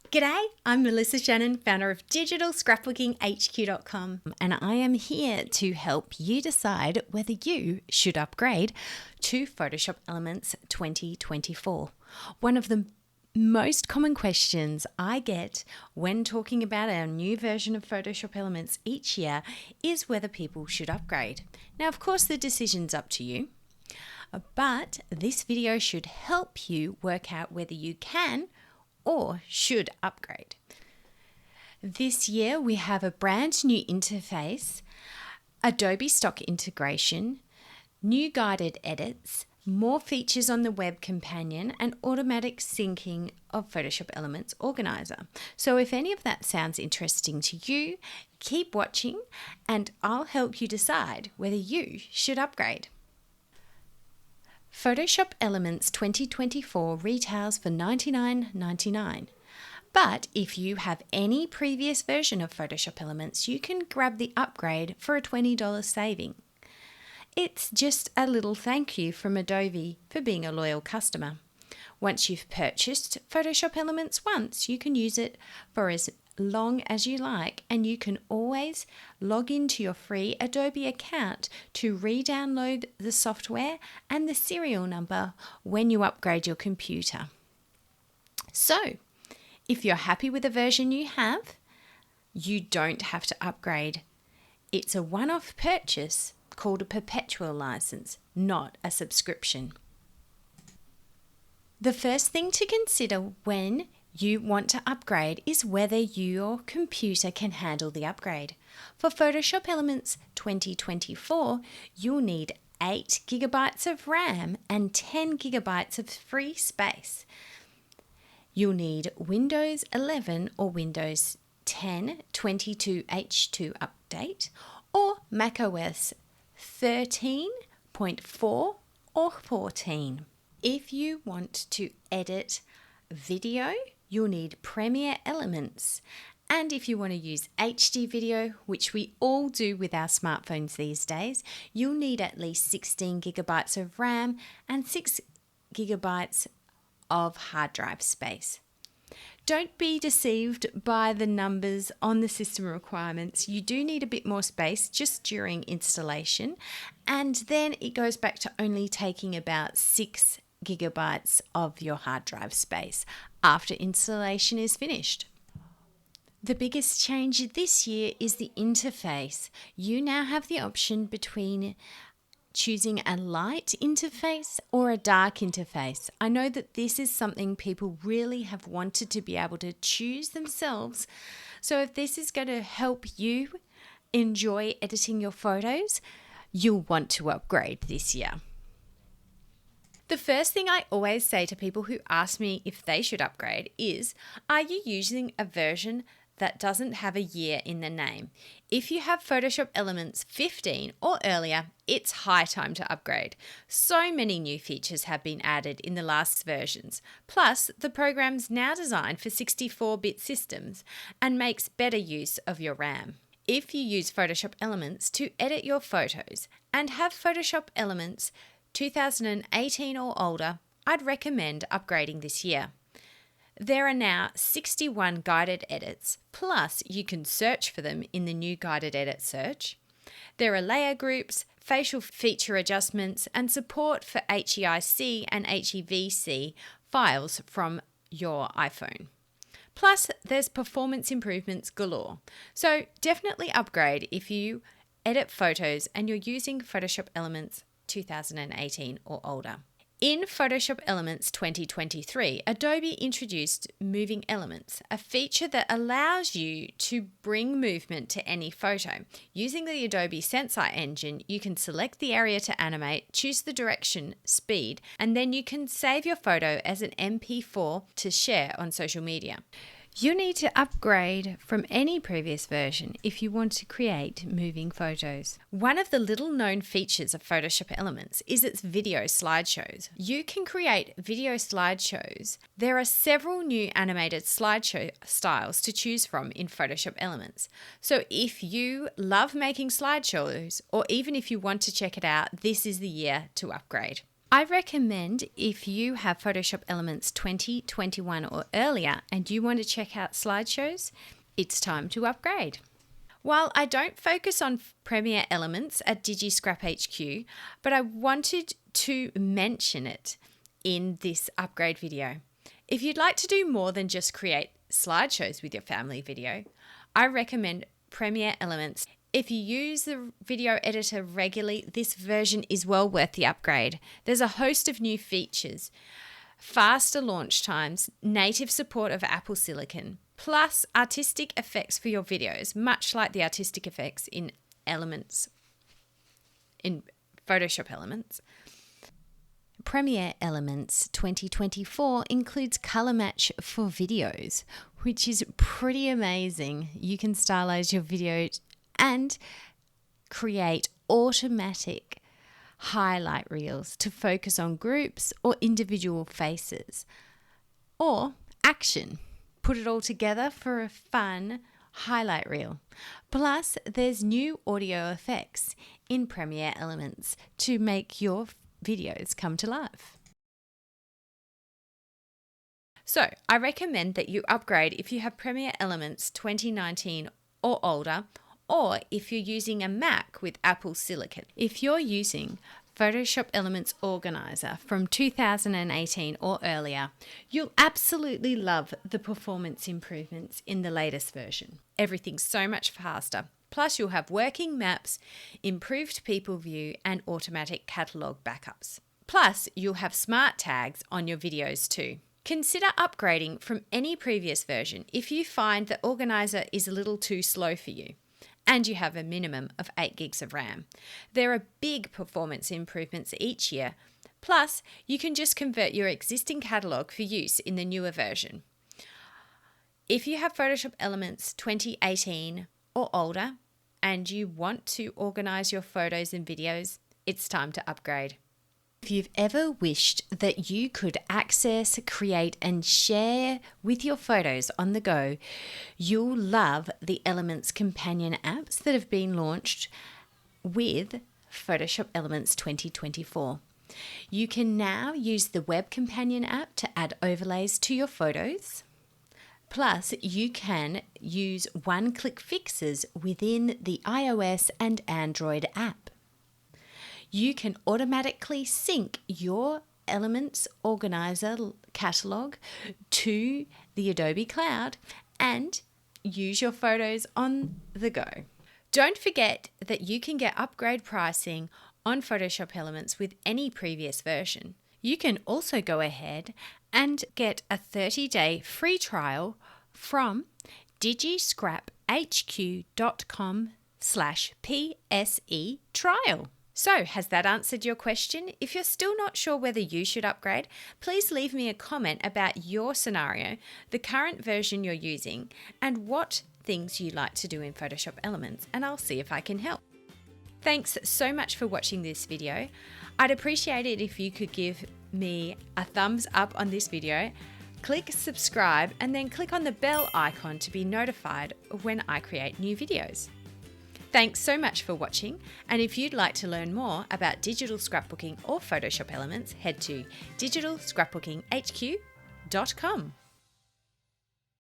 G'day, I'm Melissa Shannon, founder of digitalscrapbookinghq.com, and I am here to help you decide whether you should upgrade to Photoshop Elements 2024. One of the most common questions I get when talking about our new version of Photoshop Elements each year is whether people should upgrade. Now, of course, the decision's up to you, but this video should help you work out whether you can or should upgrade. This year we have a brand new interface, Adobe stock integration, new guided edits, more features on the web companion, and automatic syncing of Photoshop Elements Organizer. So if any of that sounds interesting to you, keep watching and I'll help you decide whether you should upgrade. Photoshop Elements 2024 retails for $99.99. But if you have any previous version of Photoshop Elements, you can grab the upgrade for a $20 saving. It's just a little thank you from Adobe for being a loyal customer. Once you've purchased Photoshop Elements once, you can use it for as long as you like, and you can always log into your free Adobe account to re-download the software and the serial number when you upgrade your computer. So, if you're happy with the version you have, you don't have to upgrade. It's a one-off purchase called a perpetual license, not a subscription. The first thing to consider when you want to upgrade is whether your computer can handle the upgrade. For Photoshop Elements 2024, you'll need 8 gigabytes of RAM and 10 gigabytes of free space. You'll need Windows 11 or Windows 10 22H2 update or macOS 13.4 or 14. If you want to edit video, you'll need Premiere Elements. And if you want to use HD video, which we all do with our smartphones these days, you'll need at least 16 gigabytes of RAM and 6 gigabytes of hard drive space. Don't be deceived by the numbers on the system requirements. You do need a bit more space just during installation, and then it goes back to only taking about 6 gigabytes of your hard drive space after installation is finished. The biggest change this year is the interface. You now have the option between choosing a light interface or a dark interface. I know that this is something people really have wanted to be able to choose themselves. So if this is going to help you enjoy editing your photos, you'll want to upgrade this year. The first thing I always say to people who ask me if they should upgrade is, are you using a version that doesn't have a year in the name? If you have Photoshop Elements 15 or earlier, it's high time to upgrade. So many new features have been added in the last versions. Plus, the program's now designed for 64-bit systems and makes better use of your RAM. If you use Photoshop Elements to edit your photos and have Photoshop Elements 2018 or older, I'd recommend upgrading this year. There are now 61 guided edits, plus you can search for them in the new guided edit search. There are layer groups, facial feature adjustments, and support for HEIC and HEVC files from your iPhone. Plus, there's performance improvements galore. So definitely upgrade if you edit photos and you're using Photoshop Elements 2018 or older. In Photoshop Elements 2023, Adobe introduced Moving Elements, a feature that allows you to bring movement to any photo. Using the Adobe Sensei engine, you can select the area to animate, choose the direction, speed, and then you can save your photo as an MP4 to share on social media. You need to upgrade from any previous version if you want to create moving photos. One of the little known features of Photoshop Elements is its video slideshows. You can create video slideshows. There are several new animated slideshow styles to choose from in Photoshop Elements. So if you love making slideshows, or even if you want to check it out, this is the year to upgrade. I recommend if you have Photoshop Elements 2021 or earlier and you want to check out slideshows, it's time to upgrade. While I don't focus on Premiere Elements at DigiScrap HQ, but I wanted to mention it in this upgrade video. If you'd like to do more than just create slideshows with your family video, I recommend Premiere Elements. If you use the video editor regularly, this version is well worth the upgrade. There's a host of new features, faster launch times, native support of Apple Silicon, plus artistic effects for your videos, much like the artistic effects in Photoshop Elements. Premiere Elements 2024 includes color match for videos, which is pretty amazing. You can stylize your video and create automatic highlight reels to focus on groups or individual faces, or action. Put it all together for a fun highlight reel. Plus, there's new audio effects in Premiere Elements to make your videos come to life. So, I recommend that you upgrade if you have Premiere Elements 2019 or older, or if you're using a Mac with Apple Silicon. If you're using Photoshop Elements Organizer from 2018 or earlier, you'll absolutely love the performance improvements in the latest version. Everything's so much faster. Plus, you'll have working maps, improved people view, and automatic catalog backups. Plus, you'll have smart tags on your videos too. Consider upgrading from any previous version if you find the Organizer is a little too slow for you and you have a minimum of 8 gigs of RAM. There are big performance improvements each year. Plus, you can just convert your existing catalog for use in the newer version. If you have Photoshop Elements 2018 or older and you want to organize your photos and videos, it's time to upgrade. If you've ever wished that you could access, create, and share with your photos on the go, you'll love the Elements companion apps that have been launched with Photoshop Elements 2024. You can now use the Web Companion app to add overlays to your photos. Plus, you can use one-click fixes within the iOS and Android app. You can automatically sync your Elements Organizer catalog to the Adobe Cloud and use your photos on the go. Don't forget that you can get upgrade pricing on Photoshop Elements with any previous version. You can also go ahead and get a 30-day free trial from digiscraphq.com/PSE trial. So, has that answered your question? If you're still not sure whether you should upgrade, please leave me a comment about your scenario, the current version you're using, and what things you like to do in Photoshop Elements, and I'll see if I can help. Thanks so much for watching this video. I'd appreciate it if you could give me a thumbs up on this video, click subscribe, and then click on the bell icon to be notified when I create new videos. Thanks so much for watching, and if you'd like to learn more about digital scrapbooking or Photoshop Elements, head to digitalscrapbookinghq.com.